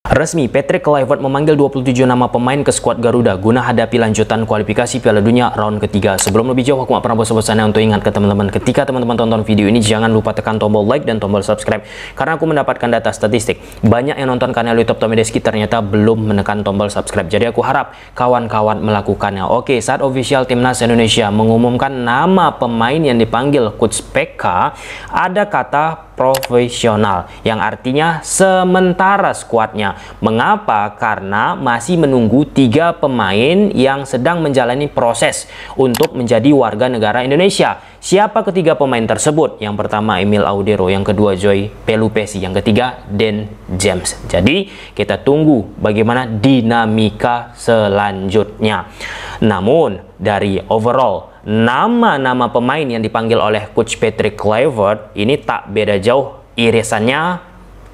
Resmi, Patrick Kluivert memanggil 27 nama pemain ke skuad Garuda guna hadapi lanjutan kualifikasi Piala Dunia round ketiga. Sebelum lebih jauh, aku gak pernah bosan-bosannya untuk ingat ke teman-teman, ketika teman-teman tonton video ini, jangan lupa tekan tombol like dan tombol subscribe. Karena aku mendapatkan data statistik, banyak yang nonton kanal YouTube Tommy Deski ternyata belum menekan tombol subscribe. Jadi aku harap kawan-kawan melakukannya. Oke, saat official Timnas Indonesia mengumumkan nama pemain yang dipanggil Coach PK, ada kata profesional, yang artinya sementara skuadnya. Mengapa? Karena masih menunggu 3 pemain yang sedang menjalani proses untuk menjadi warga negara Indonesia. Siapa ketiga pemain tersebut? Yang pertama Emil Audero, yang kedua Joy Pelupesi, yang ketiga Dan James. Jadi kita tunggu bagaimana dinamika selanjutnya. Namun dari overall nama-nama pemain yang dipanggil oleh Coach Patrick Kluivert ini tak beda jauh irisannya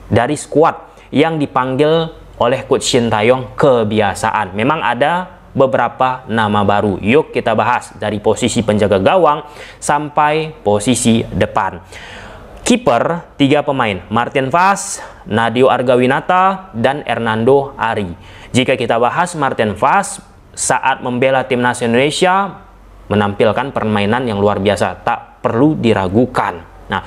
dari skuad yang dipanggil oleh Coach Shin Taeyong kebiasaan. Memang ada beberapa nama baru. Yuk kita bahas dari posisi penjaga gawang sampai posisi depan. Kiper 3 pemain, Martin Vaz, Nadeo Argawinata, dan Hernando Ari. Jika kita bahas Martin Vaz saat membela Timnas Indonesia, menampilkan permainan yang luar biasa, tak perlu diragukan. Nah,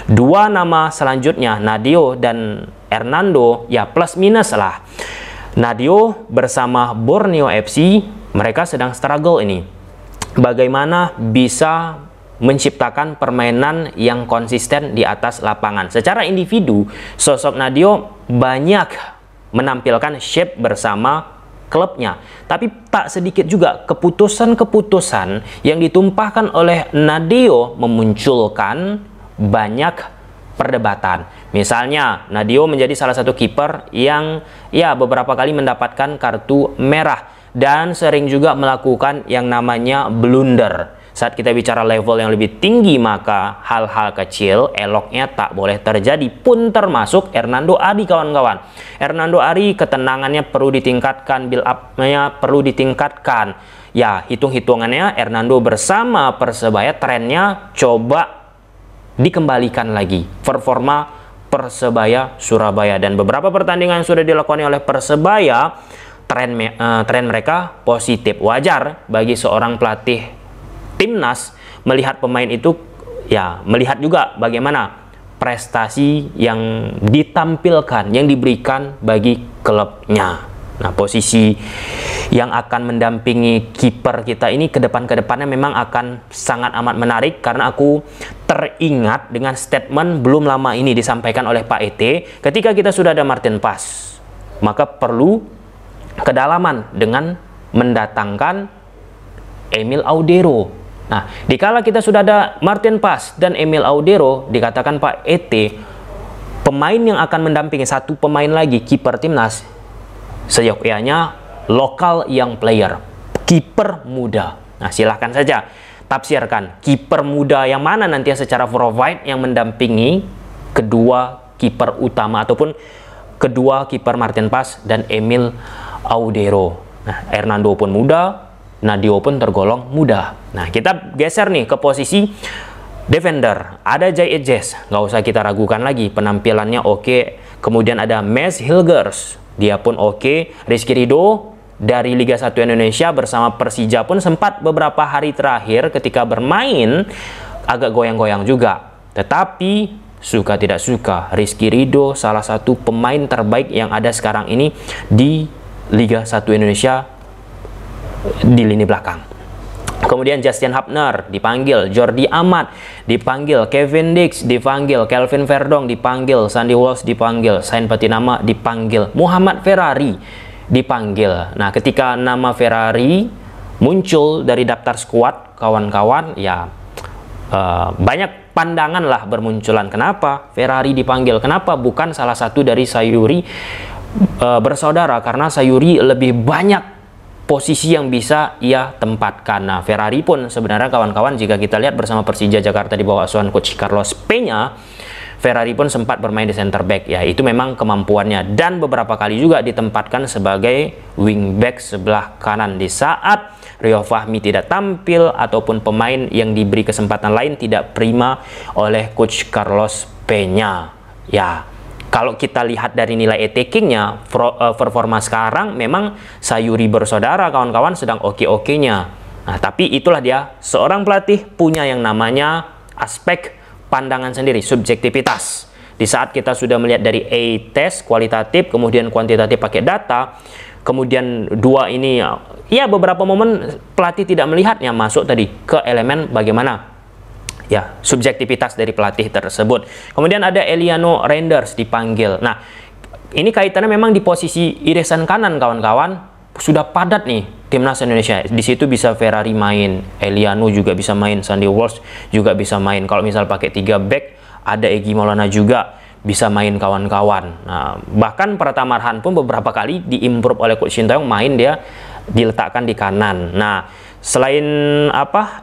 2 nama selanjutnya, Nadeo dan Hernando, ya plus minus lah. Nadeo bersama Borneo FC, mereka sedang struggle ini. Bagaimana bisa menciptakan permainan yang konsisten di atas lapangan. Secara individu, sosok Nadeo banyak menampilkan shape bersama klubnya, tapi tak sedikit juga keputusan-keputusan yang ditumpahkan oleh Nadeo memunculkan banyak perdebatan. Misalnya, Nadeo menjadi salah satu kiper yang ya beberapa kali mendapatkan kartu merah dan sering juga melakukan yang namanya blunder. Saat kita bicara level yang lebih tinggi, maka hal-hal kecil eloknya tak boleh terjadi, pun termasuk Hernando Ari, kawan-kawan. Hernando Ari ketenangannya perlu ditingkatkan, build up-nya perlu ditingkatkan. Ya, hitung-hitungannya Hernando bersama Persebaya trennya coba dikembalikan lagi. Performa Persebaya Surabaya dan beberapa pertandingan yang sudah dilakukan oleh Persebaya, tren mereka positif. Wajar bagi seorang pelatih Timnas melihat pemain itu, ya melihat juga bagaimana prestasi yang ditampilkan, yang diberikan bagi klubnya. Nah, posisi yang akan mendampingi kiper kita ini ke depannya memang akan sangat amat menarik, karena aku teringat dengan statement belum lama ini disampaikan oleh Pak Ete, ketika kita sudah ada Martin Vaz, maka perlu kedalaman dengan mendatangkan Emil Audero. Nah, dikala kita sudah ada Martin Vaz dan Emil Audero, dikatakan Pak Ete, pemain yang akan mendampingi satu pemain lagi kiper Timnas, seyogyanya lokal young player, kiper muda. Nah, silahkan saja tafsirkan kiper muda yang mana nanti secara provide yang mendampingi kedua kiper utama ataupun kedua kiper Martin Vaz dan Emil Audero. Nah, Hernando pun muda, Nadeo pun tergolong muda. Nah, kita geser nih ke posisi defender. Ada Jay Ejes, nggak usah kita ragukan lagi, penampilannya oke. Kemudian ada Mads Hilgers, dia pun oke. Rizky Ridho dari Liga 1 Indonesia bersama Persija pun sempat beberapa hari terakhir ketika bermain agak goyang-goyang juga. Tetapi suka tidak suka, Rizky Ridho salah satu pemain terbaik yang ada sekarang ini di Liga 1 Indonesia di lini belakang. Kemudian Justin Hapner dipanggil, Jordi Amat dipanggil, Kevin Dix dipanggil, Kelvin Verdong dipanggil, Sandy Walsh dipanggil, Sain Patinama dipanggil, Muhammad Ferrari dipanggil. Nah, ketika nama Ferrari muncul dari daftar skuad, kawan-kawan, ya banyak pandangan lah bermunculan. Kenapa Ferrari dipanggil? Kenapa bukan salah satu dari Sayuri bersaudara? Karena Sayuri lebih banyak posisi yang bisa ia tempatkan. Nah, Ferrari pun sebenarnya kawan-kawan, jika kita lihat bersama Persija Jakarta di bawah asuhan Coach Carlos Peña, Ferrari pun sempat bermain di center back. Ya, itu memang kemampuannya, dan beberapa kali juga ditempatkan sebagai wingback sebelah kanan di saat Rio Fahmi tidak tampil ataupun pemain yang diberi kesempatan lain tidak prima oleh Coach Carlos Peña. Ya, Kalau kita lihat dari nilai attackingnya, performa sekarang memang sayuri bersaudara kawan-kawan sedang oke-okenya. Nah, tapi itulah dia, seorang pelatih punya yang namanya aspek pandangan sendiri, subjektivitas. Di saat kita sudah melihat dari A-test, kualitatif, kemudian kuantitatif pakai data, kemudian dua ini, ya beberapa momen pelatih tidak melihatnya masuk tadi ke elemen bagaimana ya subjektivitas dari pelatih tersebut. Kemudian ada Eliano Reinders dipanggil. Nah, ini kaitannya memang di posisi irisan kanan kawan-kawan, sudah padat nih timnas Indonesia. Di situ bisa Ferrari main, Eliano juga bisa main, Sandy Walsh juga bisa main. Kalau misal pakai 3 back, ada Egy Maulana juga bisa main kawan-kawan. Nah, bahkan Pratama Arhan pun beberapa kali diimprove oleh Coach Sintayong, main dia diletakkan di kanan. Nah, selain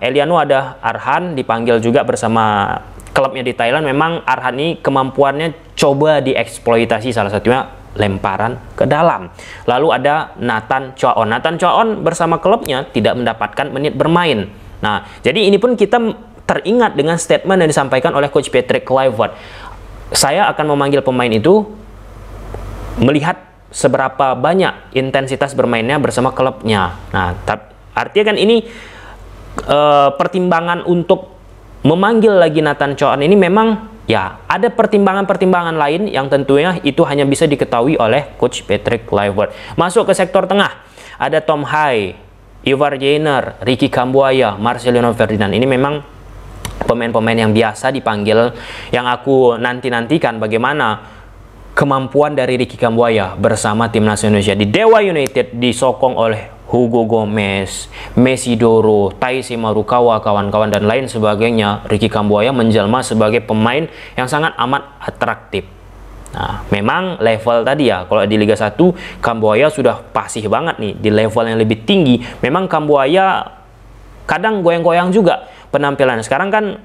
Eliano, ada Arhan dipanggil juga bersama klubnya di Thailand. Memang Arhan ini kemampuannya coba dieksploitasi, salah satunya lemparan ke dalam. Lalu ada Nathan Choa On. Nathan Choa On bersama klubnya tidak mendapatkan menit bermain. Nah, jadi ini pun kita teringat dengan statement yang disampaikan oleh Coach Patrick Kluivert. Saya akan memanggil pemain itu melihat seberapa banyak intensitas bermainnya bersama klubnya. Nah, artinya kan ini pertimbangan untuk memanggil lagi Nathan Choa On ini memang ya ada pertimbangan-pertimbangan lain yang tentunya itu hanya bisa diketahui oleh Coach Patrick Kluivert. Masuk ke sektor tengah, ada Tom Hai, Ivar Jenner, Ricky Kambuaya, Marcelino Ferdinand. Ini memang pemain-pemain yang biasa dipanggil, yang aku nanti-nantikan bagaimana kemampuan dari Ricky Kambuaya bersama timnas Indonesia. Di Dewa United disokong oleh Hugo Gomez, Messi Doro, Taisi Marukawa, kawan-kawan dan lain sebagainya. Ricky Kambuaya menjelma sebagai pemain yang sangat amat atraktif. Nah, memang level tadi ya, kalau di Liga 1 Kambuaya sudah pasih banget nih, di level yang lebih tinggi. Memang Kambuaya kadang goyang-goyang juga penampilan. Sekarang kan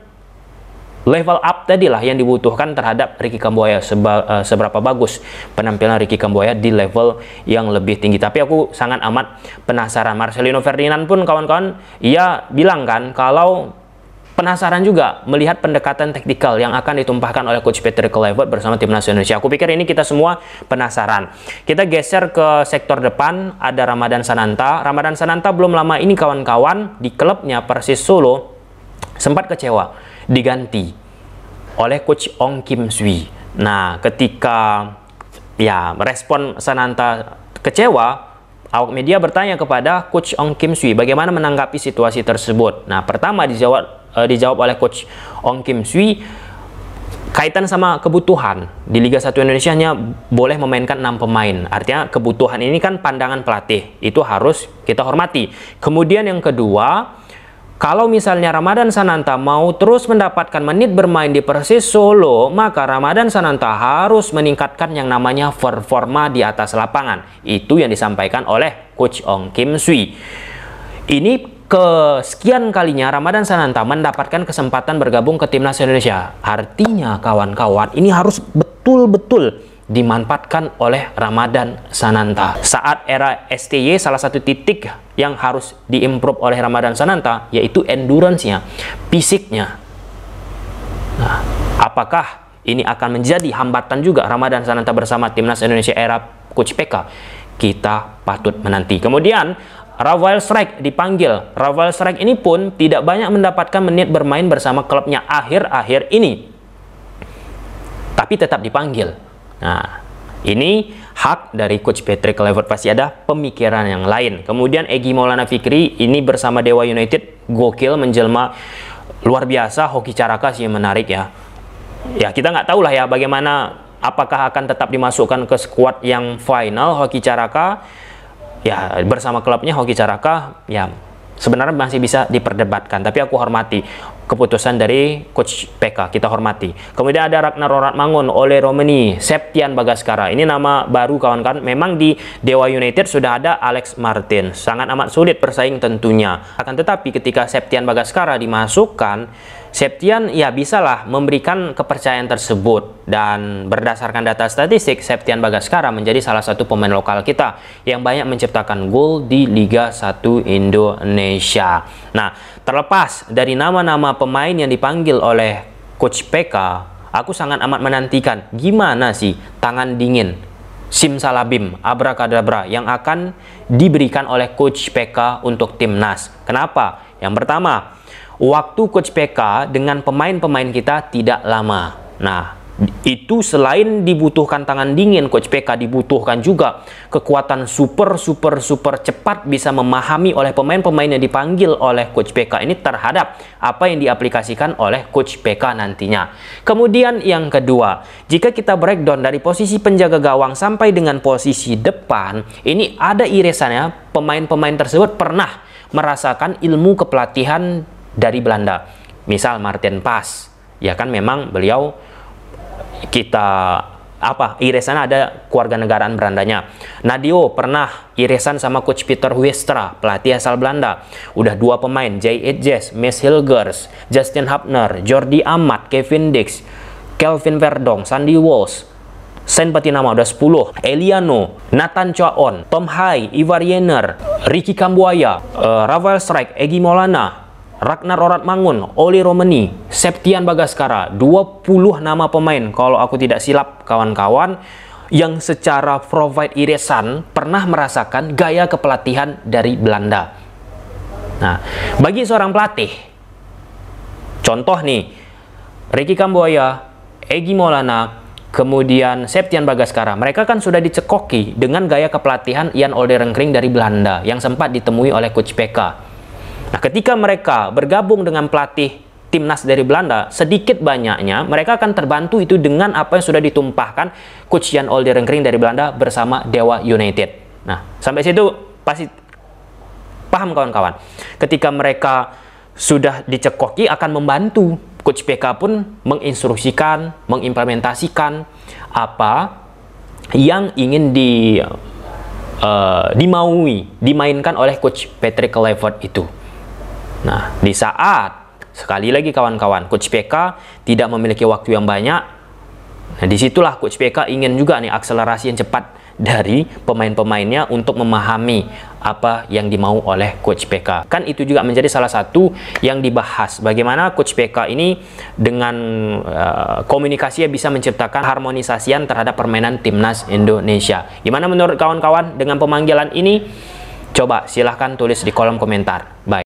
level up tadi lah yang dibutuhkan terhadap Ricky Kambuaya, seberapa bagus penampilan Ricky Kambuaya di level yang lebih tinggi. Tapi aku sangat amat penasaran. Marcelino Ferdinand pun kawan-kawan, ia bilang kan kalau penasaran juga melihat pendekatan taktikal yang akan ditumpahkan oleh Coach Patrick Kluivert bersama timnas Indonesia. Aku pikir ini kita semua penasaran. Kita geser ke sektor depan, ada Ramadan Sananta. Ramadan Sananta belum lama ini kawan-kawan di klubnya Persis Solo sempat kecewa diganti oleh Coach Ong Kim Sui. Nah, ketika ya respon Sananta kecewa, awak media bertanya kepada Coach Ong Kim Sui bagaimana menanggapi situasi tersebut. Nah, pertama dijawab oleh Coach Ong Kim Sui, kaitan sama kebutuhan. Di Liga 1 Indonesia hanya boleh memainkan 6 pemain. Artinya kebutuhan ini kan pandangan pelatih, itu harus kita hormati. Kemudian yang kedua, kalau misalnya Ramadan Sananta mau terus mendapatkan menit bermain di Persis Solo, maka Ramadan Sananta harus meningkatkan yang namanya performa di atas lapangan. Itu yang disampaikan oleh Coach Ong Kim Sui. Ini kesekian kalinya Ramadan Sananta mendapatkan kesempatan bergabung ke timnas Indonesia. Artinya kawan-kawan, ini harus betul-betul dimanfaatkan oleh Ramadan Sananta. Saat era STY, salah satu titik yang harus diimprove oleh Ramadan Sananta yaitu endurance-nya, fisiknya. Nah, apakah ini akan menjadi hambatan juga Ramadan Sananta bersama timnas Indonesia era Coach PK? Kita patut menanti. Kemudian Rafael Strijk dipanggil. Rafael Strijk ini pun tidak banyak mendapatkan menit bermain bersama klubnya akhir-akhir ini, tapi tetap dipanggil. Nah, ini hak dari Coach Patrick Kluivert, pasti ada pemikiran yang lain. Kemudian Egy Maulana Fikri ini bersama Dewa United gokil, menjelma luar biasa. Hoki Caraka sih yang menarik ya. Ya kita nggak tahu lah ya bagaimana, apakah akan tetap dimasukkan ke skuad yang final Hoki Caraka. Ya bersama klubnya Hoki Caraka ya sebenarnya masih bisa diperdebatkan, tapi aku hormati keputusan dari Coach PK, kita hormati. Kemudian ada Ragnar Roratmangun, Ole Romani, Septian Bagaskara. Ini nama baru kawan-kawan. Memang di Dewa United sudah ada Alex Martin. Sangat amat sulit bersaing tentunya. Akan tetapi ketika Septian Bagaskara dimasukkan, Septian ya bisalah memberikan kepercayaan tersebut. Dan berdasarkan data statistik, Septian Bagaskara menjadi salah satu pemain lokal kita yang banyak menciptakan gol di Liga 1 Indonesia. Nah, terlepas dari nama-nama pemain yang dipanggil oleh Coach PK, Aku sangat amat menantikan gimana sih tangan dingin, simsalabim, abrakadabra yang akan diberikan oleh Coach PK untuk timnas. Kenapa? Yang pertama, waktu Coach PK dengan pemain-pemain kita tidak lama. Nah, itu selain dibutuhkan tangan dingin, Coach PK dibutuhkan juga kekuatan super cepat bisa memahami oleh pemain-pemain yang dipanggil oleh Coach PK ini terhadap apa yang diaplikasikan oleh Coach PK nantinya. Kemudian yang kedua, jika kita breakdown dari posisi penjaga gawang sampai dengan posisi depan, ini ada irisannya. Pemain-pemain tersebut pernah merasakan ilmu kepelatihan dari Belanda. Misal Martin Pas, ya kan memang beliau irisan ada keluarga negaraan Belandanya. Nadio pernah irisan sama Coach Peter Westra, pelatih asal Belanda. Udah 2 pemain, J.H. Jess, Mes Hilgers, Justin Hapner, Jordi Amat, Kevin Dix, Kelvin Verdong, Sandy Walsh, Saint Patinama udah 10, Eliano, Nathan Chaon, Tom Hai, Ivar Jenner, Ricky Kambuaya, Rafael Strike, Egy Maulana, Ragnar Oratmangun, Oli Romani, Septian Bagaskara, 20 nama pemain kalau aku tidak silap kawan-kawan yang secara provide irisan pernah merasakan gaya kepelatihan dari Belanda. Nah, bagi seorang pelatih, contoh nih, Ricky Kambuaya, Egy Maulana, kemudian Septian Bagaskara, mereka kan sudah dicekoki dengan gaya kepelatihan Jan Olderenkring dari Belanda yang sempat ditemui oleh Coach PK. Nah, ketika mereka bergabung dengan pelatih timnas dari Belanda, sedikit banyaknya mereka akan terbantu itu dengan apa yang sudah ditumpahkan Coach Jan Olderenkring dari Belanda bersama Dewa United. Nah, sampai situ pasti paham kawan-kawan. Ketika mereka sudah dicekoki akan membantu Coach PK pun menginstruksikan, mengimplementasikan apa yang ingin dimainkan oleh Coach Patrick Kluivert itu. Nah, di saat sekali lagi kawan-kawan Coach PK tidak memiliki waktu yang banyak, nah disitulah Coach PK ingin juga nih akselerasi yang cepat dari pemain-pemainnya untuk memahami apa yang dimau oleh Coach PK. Kan itu juga menjadi salah satu yang dibahas. Bagaimana Coach PK ini dengan komunikasinya bisa menciptakan harmonisasian terhadap permainan timnas Indonesia. Gimana menurut kawan-kawan dengan pemanggilan ini? Coba silahkan tulis di kolom komentar. Bye.